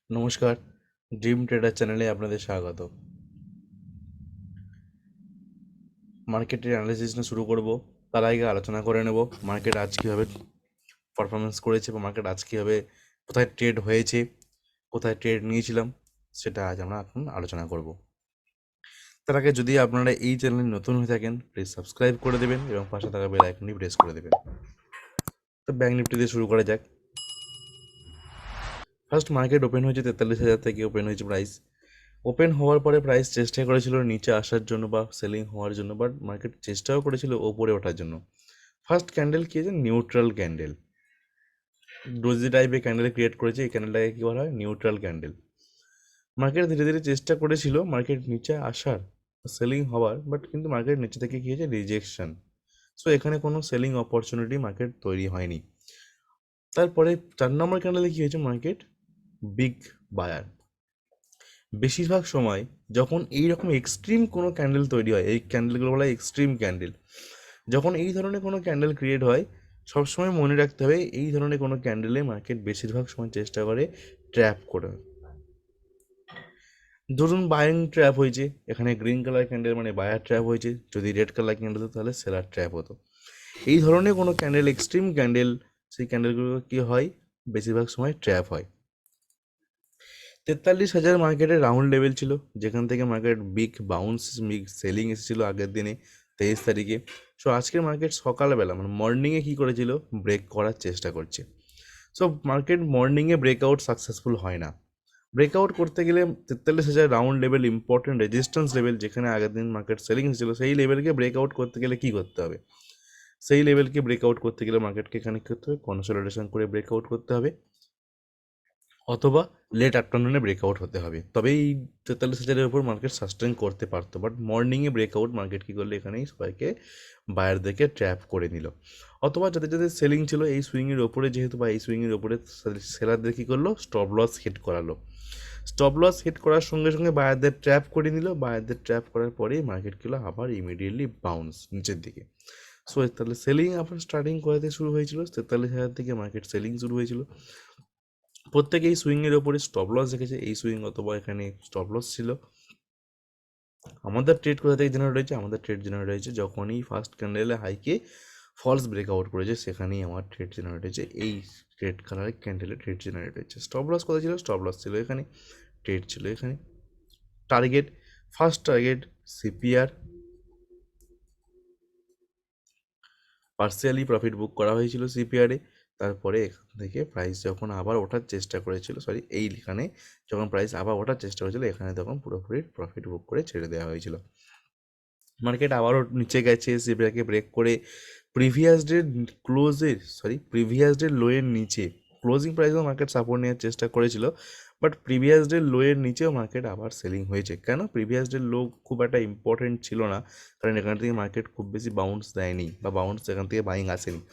নমস্কার, dream tedder চ্যানেলে আপনাদের স্বাগত। মার্কেটের অ্যানালিসিস নিয়ে শুরু করব। তার আগে আলোচনা করে নেব মার্কেট আজ কীভাবে পারফরমেন্স করেছে বা মার্কেট আজ কীভাবে কোথায় ট্রেড হয়েছে, কোথায় ট্রেড নিয়েছিলাম, সেটা আজ আমরা এখন আলোচনা করব। তার আগে যদি আপনারা এই চ্যানেলে নতুন হয়ে থাকেন, প্লিজ সাবস্ক্রাইব করে দেবেন এবং পাশে থাকা বেল আইকনটি প্রেস করে দেবেন। তো ব্যাঙ্ক নিফটি দিয়ে শুরু করা যাক। ফার্স্ট মার্কেট ওপেন হয়েছে 43,000 থেকে ওপেন হয়েছে প্রাইস। ওপেন হওয়ার পরে প্রাইস চেষ্টা করেছিল নিচে আসার জন্য বা সেলিং হওয়ার জন্য, বাট মার্কেট চেষ্টাও করেছিল ওপরে ওঠার জন্য। ফার্স্ট ক্যান্ডেল কি আছে? নিউট্রাল ক্যান্ডেল, ডোজি টাইপের ক্যান্ডেল ক্রিয়েট করেছে। এই ক্যান্ডেলটাকে কি বলা হয়? Neutral candle. মার্কেট ধীরে ধীরে চেষ্টা করেছিল মার্কেট নিচে আসার, সেলিং হওয়ার, বাট কিন্তু মার্কেট নিচে থেকে কি হয়েছে? রিজেকশন। সো এখানে কোনো সেলিং অপরচুনিটি মার্কেট তৈরি হয়নি। তারপরে 4 নম্বর ক্যান্ডেলে কি হয়েছে? Market big buyer. বেশিরভাগ সময় যখন এই রকম এক্সট্রিম কোনো ক্যান্ডেল তৈরি হয়, এই ক্যান্ডেলগুলো বলা হয় এক্সট্রিম ক্যান্ডেল। যখন এই ধরনের কোনো ক্যান্ডেল ক্রিয়েট হয়, সবসময় মনে রাখতে হবে এই ধরনের কোনো ক্যান্ডেলে মার্কেট বেশিরভাগ সময় চেষ্টা করে ট্র্যাপ করে। ধরুন বাইং ট্র্যাপ হয়েছে, এখানে গ্রিন কালার ক্যান্ডেল মানে বায়ার ট্র্যাপ হয়েছে, যদি রেড কালার ক্যান্ডেল হতো তাহলে সেলার ট্র্যাপ হতো। এই ধরনের কোনো ক্যান্ডেল, এক্সট্রিম ক্যান্ডেল, সেই ক্যান্ডেলগুলো কী হয়? বেশিরভাগ সময় ট্র্যাপ হয়। 43,000 মার্কেটের রাউন্ড লেভেল ছিল, যেখান থেকে market big bounce, big selling এসেছিলো আগের দিনে 23 তারিখে। সো আজকের মার্কেট সকালবেলা মানে মর্নিংয়ে কী করেছিল? ব্রেক করার চেষ্টা করছে। সো মার্কেট মর্নিংয়ে ব্রেকআউট সাকসেসফুল হয় না। ব্রেকআউট করতে গেলে 43,000 round level, important resistance level, যেখানে আগের দিন মার্কেট সেলিং এসেছিলো, সেই লেভেলকে ব্রেকআউট করতে গেলে কী করতে হবে? সেই লেভেলকে ব্রেকআউট করতে গেলে মার্কেটকে এখানে কী করতে হবে? কনসলিডেশন করে ব্রেকআউট করতে হবে, অথবা লেট আফটারনুনে ব্রেকআউট হতে হবে। তবে এই 43,000-এর উপর মার্কেট সাস্টেন করতে পারতো, বাট মর্নিংয়ে ব্রেকআউট মার্কেট কী করলো? এখানেই সবাইকে বায়ারদেরকে ট্র্যাপ করে নিল। অথবা যাদের যাদের সেলিং ছিল এই সুইংয়ের ওপরে, যেহেতু বা এই সুইংয়ের ওপরে, সেলারদের কী করলো? স্টপ লস হিট করালো। স্টপ লস হিট করার সঙ্গে সঙ্গে বায়ারদের ট্র্যাপ করে নিল। বায়ারদের ট্র্যাপ করার পরেই মার্কেট কিলো আবার ইমিডিয়েটলি বাউন্স নিচের দিকে। সো তাহলে সেলিং আবার স্টার্টিং করাতে শুরু হয়েছিল, 43,000 থেকে মার্কেট সেলিং শুরু হয়েছিল। প্রত্যেকে এই সুইংয়ের ওপরে স্টপ লস রেখেছে, এই সুইং অথবা এখানে স্টপ লস ছিল। আমাদের ট্রেড কোথা থেকে জেনারেট হয়েছে? আমাদের ট্রেড জেনারেট হয়েছে যখনই ফার্স্ট ক্যান্ডেলে হাইকে ফলস ব্রেকআউট করেছে, সেখানেই আমার ট্রেড জেনারেট হয়েছে। এই রেড কালারের ক্যান্ডেলে ট্রেড জেনারেট হয়েছে। স্টপ লস কোথায় ছিল? স্টপ লস ছিল এখানে, ট্রেড ছিল এখানে। Target, first target CPR, partially profit বুক করা হয়েছিল সিপিআরে। তারপরে এখান থেকে প্রাইস যখন আবার ওঠার চেষ্টা করেছিল, এইখানে যখন প্রাইস আবার ওঠার চেষ্টা করেছিল, এখানে তখন পুরোপুরি প্রফিট বুক করে ছেড়ে দেওয়া হয়েছিল। মার্কেট আবারও নিচে গেছে, সিপিআরকে ব্রেক করে প্রিভিয়াস ডে লোয়ের নিচে ক্লোজিং প্রাইসেও মার্কেট সাপোর্ট নেওয়ার চেষ্টা করেছিল, বাট প্রিভিয়াস ডে লোয়ের নিচেও মার্কেট আবার সেলিং হয়েছে। কেন? প্রিভিয়াস ডে লো খুব একটা ইম্পর্টেন্ট ছিল না, কারণ এখান থেকে মার্কেট খুব বেশি বাউন্স দেয়নি বা বাউন্স এখান থেকে বাইং আসেনি।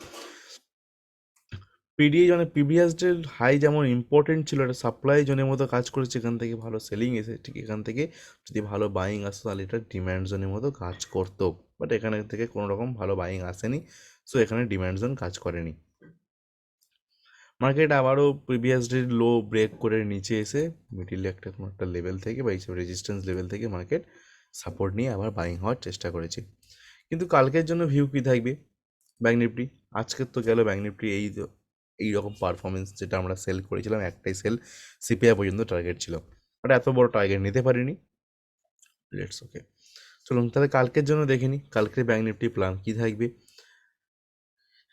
প্রিভিয়াস ডে হাই যেমন ইম্পর্টেন্ট ছিল, এটা সাপ্লাই জোনের মতো কাজ করেছে, এখান থেকে ভালো সেলিং এসে, ঠিক এখান থেকে যদি ভালো বাইং আসতো তাহলে এটা ডিম্যান্ড জোনের মতো কাজ করতো, বাট এখানে থেকে কোনো রকম ভালো বাইং আসেনি। সো এখানে ডিম্যান্ড জোন কাজ করেনি। মার্কেট আবারও প্রিভিয়াস ডে লো ব্রেক করে নিচে এসে মিডিলে কোনো একটা লেভেল থেকে বা এইসব রেজিস্ট্যান্স লেভেল থেকে মার্কেট সাপোর্ট নিয়ে আবার বাইং হওয়ার চেষ্টা করেছে। কিন্তু কালকের জন্য ভিউ কী থাকবে ব্যাঙ্ক নিফটি? আজকের তো গেল ব্যাঙ্ক নিফটি এই রকম পারফরমেন্স, যেটা আমরা সেল করেছিলাম, একটাই সেল, সিপিআই পর্যন্ত টার্গেট ছিল, বাট এত বড় টার্গেট নিতে পারিনি। লেটস ওকে, চলুন তাহলে কালকের জন্য দেখে নিই কালকের ব্যাঙ্ক নিফটি প্ল্যান কী থাকবে।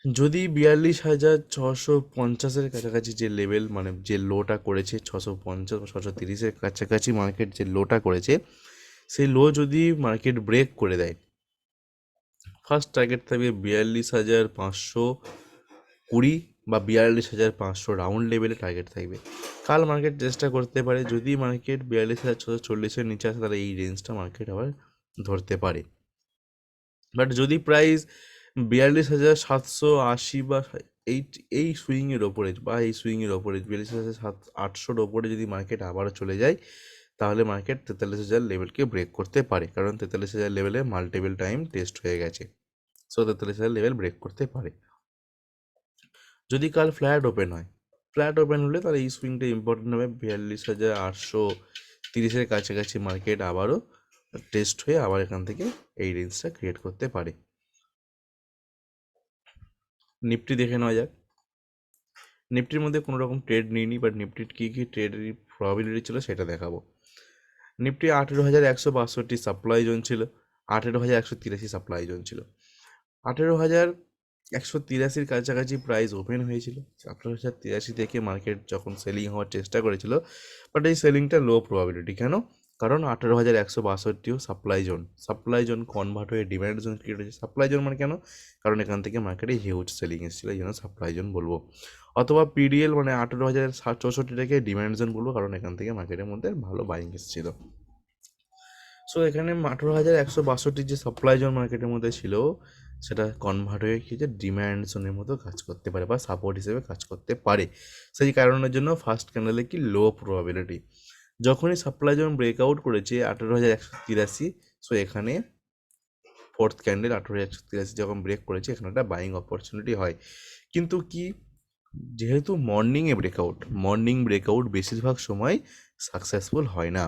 যদি 42,650-এর কাছাকাছি যে লেভেল, মানে যে লোটা করেছে 650 বা 630-এর কাছাকাছি মার্কেট যে লোটা করেছে, সেই লো যদি মার্কেট ব্রেক করে দেয়, ফার্স্ট টার্গেট থাকবে 42,520 বা 42,500 রাউন্ড লেভেলে টার্গেট থাকবে। কাল মার্কেট চেষ্টা করতে পারে, যদি মার্কেট 42,640-এর নিচে আসে তাহলে এই রেঞ্জটা মার্কেট আবার ধরতে পারে। বাট যদি প্রাইস 42,780 বা এই সুইংয়ের ওপরে বা এই সুইংয়ের ওপরে 42,800-র ওপরে যদি মার্কেট আবারও চলে যায়, তাহলে মার্কেট 43,000 লেভেলকে ব্রেক করতে পারে, কারণ 43,000 লেভেলে মাল্টিপল টাইম টেস্ট হয়ে গেছে। সো 43,000 লেভেল ব্রেক করতে পারে। যদি কাল ফ্ল্যাট ওপেন হয়, ফ্ল্যাট ওপেন হলে তাহলে এই সুইংটা ইম্পর্টেন্ট হবে, 42,830-এর কাছাকাছি মার্কেট আবারও টেস্ট হয়ে আবার এখান থেকে এই রেঞ্জটা ক্রিয়েট করতে পারে। নিফটি দেখে নেওয়া যাক। নিফটির মধ্যে কোনো রকম ট্রেড নিইনি, বাট নিফটির কী কী ট্রেডের প্রবাবিলিটি ছিল সেটা দেখাবো। নিফটি 18,162 সাপ্লাই জোন ছিল, 18,183 সাপ্লাই জোন ছিল, 18,183-র কাছাকাছি প্রাইস ওপেন হয়েছিল। 18,083 থেকে মার্কেট যখন সেলিং হওয়ার চেষ্টা করেছিল, বাট এই সেলিংটা লো প্রবাবিলিটি। কেন? কারণ 18,162ও সাপ্লাই জোন কনভার্ট হয়ে ডিম্যান্ড জোন ক্রিয়েট হয়েছে। সাপ্লাই জোন মানে কেন? কারণ এখান থেকে মার্কেটে হিউজ সেলিং এসেছিলো, এই জন্য সাপ্লাই জোন বলবো। অথবা পিডিএল মানে 18,064 ডিম্যান্ড জোন বলবো, কারণ এখান থেকে মার্কেটের মধ্যে ভালো বাইং এসেছিলো। সো এখানে 18,162 যে সাপ্লাই জোন মার্কেটের মধ্যে ছিল, সেটা কনভার্ট হয়ে কি যে ডিম্যান্ড জোনের মতো কাজ করতে পারে বা সাপোর্ট হিসেবে কাজ করতে পারে। সেই কারণের জন্য ফার্স্ট ক্যান্ডেলে কি লো প্রবাবিলিটি। যখনই সাপ্লাই জোন ব্রেকআউট করেছে 18,183, সো এখানে ফোর্থ ক্যান্ডেল 18,183 যখন ব্রেক করেছে, এখানে একটা বাইং অপরচুনিটি হয়। কিন্তু কি, যেহেতু মর্নিং ব্রেকআউট বেশিরভাগ সময় সাকসেসফুল হয় না,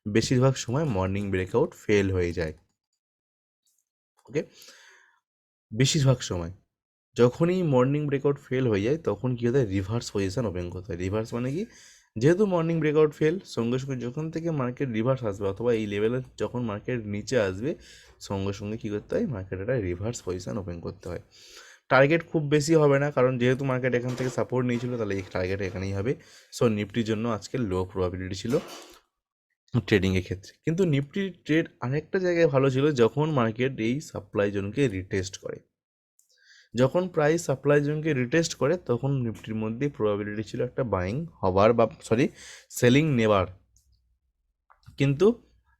বেশিরভাগ সময় মর্নিং ব্রেকআউট ফেল হয়ে যায়। ওকে, বেশিরভাগ সময় যখনই মর্নিং ব্রেকআউট ফেল হয়ে যায়, তখন কী হতে হয়, রিভার্স পজিশন ওপেন করতে হয়। রিভার্স মানে কি, যেহেতু মর্নিং ব্রেকআউট ফেল, সঙ্গে সঙ্গে যখন থেকে মার্কেট রিভার্স আসবে অথবা এই লেভেলে যখন মার্কেট নিচে আসবে, সঙ্গে সঙ্গে কী করতে হয়, মার্কেট একটা রিভার্স পজিশন ওপেন করতে হয়। টার্গেট খুব বেশি হবে না, কারণ যেহেতু মার্কেট এখান থেকে সাপোর্ট নিয়েছিল, তাহলে এই টার্গেট এখানেই হবে। সো নিফটির জন্য আজকে লো প্রবাবিলিটি ছিল ট্রেডিংয়ের ক্ষেত্রে। কিন্তু নিফটির ট্রেড আরেকটা জায়গায় ভালো ছিল, যখন মার্কেট এই সাপ্লাই জোনকে রিটেস্ট করে। যখন প্রাইস সাপ্লাই জোনকে রিটেস্ট করে, তখন নিফটির মধ্যে প্রবাবিলিটি ছিল একটা বাইং হবার বা সেলিং নেবার। কিন্তু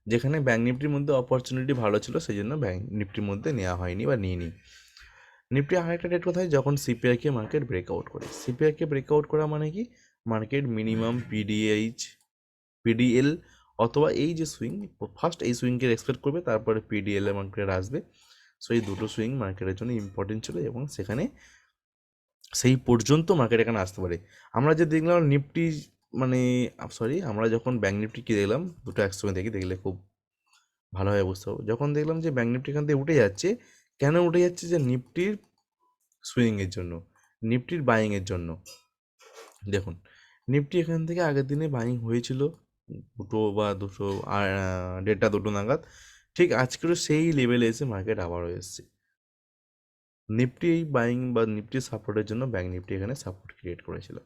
যেখানে ব্যাঙ্ক নিফটির মধ্যে অপরচুনিটি ভালো ছিল, সেই জন্য ব্যাঙ্ক নিফটির মধ্যে নেওয়া হয়নি বা নিইনি। নিফটি আরেকটা ডেট কোথায়, যখন সিপিআইকে মার্কেট ব্রেকআউট করে। সিপিআইকে ব্রেকআউট করা মানে কি, মার্কেট মিনিমাম পিডিএল অথবা এই যে সুইং, ফার্স্ট এই সুইংকে এক্সপেক্ট করবে, তারপরে পিডিএল এ মার্কেট আসবে। সো এই দুটো সুইং মার্কেটের জন্য ইম্পর্টেন্ট ছিল, এবং সেখানে সেই পর্যন্ত মার্কেট এখানে আসতে পারে। আমরা যে দেখলাম নিফটি মানে আমরা যখন ব্যাঙ্ক নিফটি কি দেখলাম, দুটো একসঙ্গে দেখলে খুব ভালোভাবে বুঝতে পারবো। যখন দেখলাম যে ব্যাঙ্ক নিফটি এখান থেকে উঠে যাচ্ছে, কেন উঠে যাচ্ছে, যে নিফটির সুইংয়ের জন্য, নিফটির বাইংয়ের জন্য। দেখুন, নিফটি এখান থেকে আগের দিনে বাইং হয়েছিল 2 নাগাদ, ঠিক আজকেরও সেই লেভেলে এসে মার্কেট আবারও এসছে। নিফটি এই বাইং বা নিফটির সাপোর্টের জন্য ব্যাঙ্ক নিফটি এখানে সাপোর্ট ক্রিয়েট করেছিল।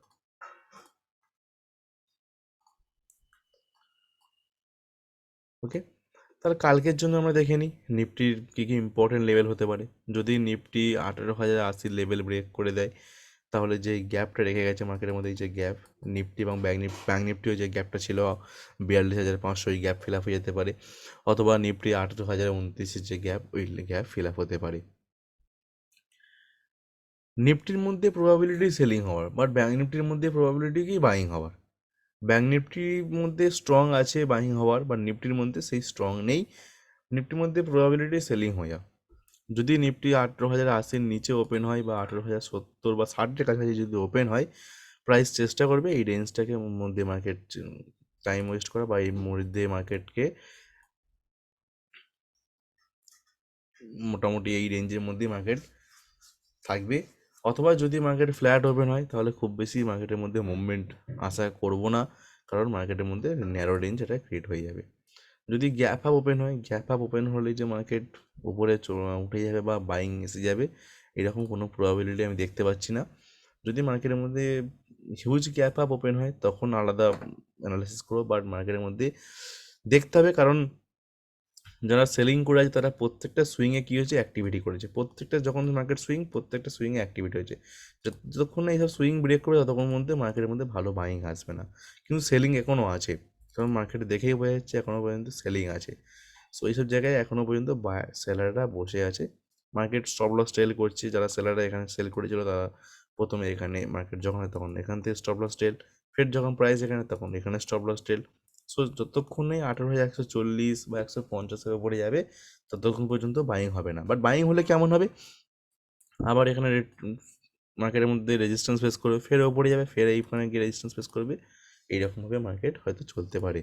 ওকে, তাহলে কালকের জন্য আমরা দেখে নিই নিফটির কী কী ইম্পর্টেন্ট লেভেল হতে পারে। যদি নিফটি 18,080 লেভেল ব্রেক করে দেয়, তাহলে যে গ্যাপটা রেখে গেছে মার্কেটের মধ্যে, এই যে গ্যাপ, নিফটি এবং ব্যাঙ্ক নিফটিও যে গ্যাপটা ছিল 42,500, ওই গ্যাপ ফিল আপ হয়ে যেতে পারে। অথবা নিফটি 18,029-এর যে গ্যাপ, ওই গ্যাপ ফিল আপ হতে পারে। নিফটির মধ্যে প্রবাবিলিটি সেলিং হওয়ার, বাট ব্যাঙ্ক নিফটির মধ্যে প্রবাবিলিটি কি বাইং হওয়ার। ব্যাঙ্ক নিফটির মধ্যে স্ট্রং আছে বাইং হওয়ার, বাট নিফটির মধ্যে সেই স্ট্রং নেই। নিফটির মধ্যে প্রবাবিলিটি সেলিং হয়ে যাওয়া। যদি নিফটি 18,080-র নিচে ওপেন হয় বা 18,070 বা 60-এর কাছাকাছি যদি ওপেন হয়, প্রাইস চেষ্টা করবে এই রেঞ্জটাকে মধ্যে মার্কেট টাইম ওয়েস্ট করা, বা এই মধ্যে মার্কেটকে মোটামুটি এই রেঞ্জের মধ্যেই মার্কেট থাকবে। অথবা যদি মার্কেট ফ্ল্যাট ওপেন হয়, তাহলে খুব বেশি মার্কেটের মধ্যে মুভমেন্ট আশা করব না, কারণ মার্কেটের মধ্যে ন্যারো রেঞ্জ এটা ক্রিয়েট হয়ে যাবে। যদি গ্যাপ আপ ওপেন হয়, গ্যাপ আপ ওপেন হলে যে মার্কেট উপরে উঠে যাবে বা বাইং এসে যাবে, এরকম কোনো প্রবাবিলিটি আমি দেখতে পাচ্ছি না। যদি মার্কেটের মধ্যে হিউজ গ্যাপ আপ ওপেন হয়, তখন আলাদা অ্যানালাইসিস করবো, বাট মার্কেটের মধ্যে দেখতে হবে, কারণ যারা সেলিং করে আছে তারা প্রত্যেকটা সুইংয়ে কী হয়েছে, অ্যাক্টিভিটি করেছে। প্রত্যেকটা যখন মার্কেট সুইং, প্রত্যেকটা সুইংয়ে অ্যাক্টিভিটি হয়েছে। যতক্ষণ না এইসব সুইং ব্রেক করে, ততক্ষণ মধ্যে মার্কেটের মধ্যে ভালো বাইং আসবে না। কিন্তু সেলিং এখনও আছে, কারণ মার্কেটে দেখেই বোঝা যাচ্ছে এখনও পর্যন্ত সেলিং আছে। সো এইসব জায়গায় এখনও পর্যন্ত সেলাররা বসে আছে। মার্কেট স্টপ লস ট্রেল করছে, যারা সেলাররা এখানে সেল করেছিল তারা প্রথমে এখানে মার্কেট যখন হয় তখন এখান থেকে স্টপ লস ট্রেল, ফের যখন প্রাইস এখানে, তখন এখানে স্টপ লস ট্রেল। সো যতক্ষণে 18,140 বা 150-এর উপরে যাবে, ততক্ষণ পর্যন্ত বাইং হবে না। বাট বাইং হলে কেমন হবে, আবার এখানে মার্কেটের মধ্যে রেজিস্ট্যান্স ফেস করবে, ফের ওপরে যাবে, ফের এইখানে গিয়ে রেজিস্ট্যান্স ফেস করবে। এইরকমভাবে মার্কেট হয়তো চলতে পারে,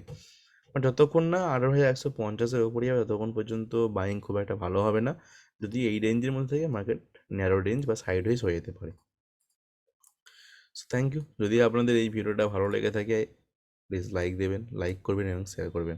বাট যতক্ষণ না 18,150-এর ওপরে যাবে ততক্ষণ পর্যন্ত বাইং খুব একটা ভালো হবে না। যদি এই রেঞ্জের মধ্যে থেকে মার্কেট ন্যারো রেঞ্জ বা সাইড ওয়াইজ হয়ে যেতে পারে। So thank you. যদি আপনাদের এই ভিডিওটা ভালো লেগে থাকে প্লিজ লাইক দেবেন, লাইক করবেন এবং শেয়ার করবেন।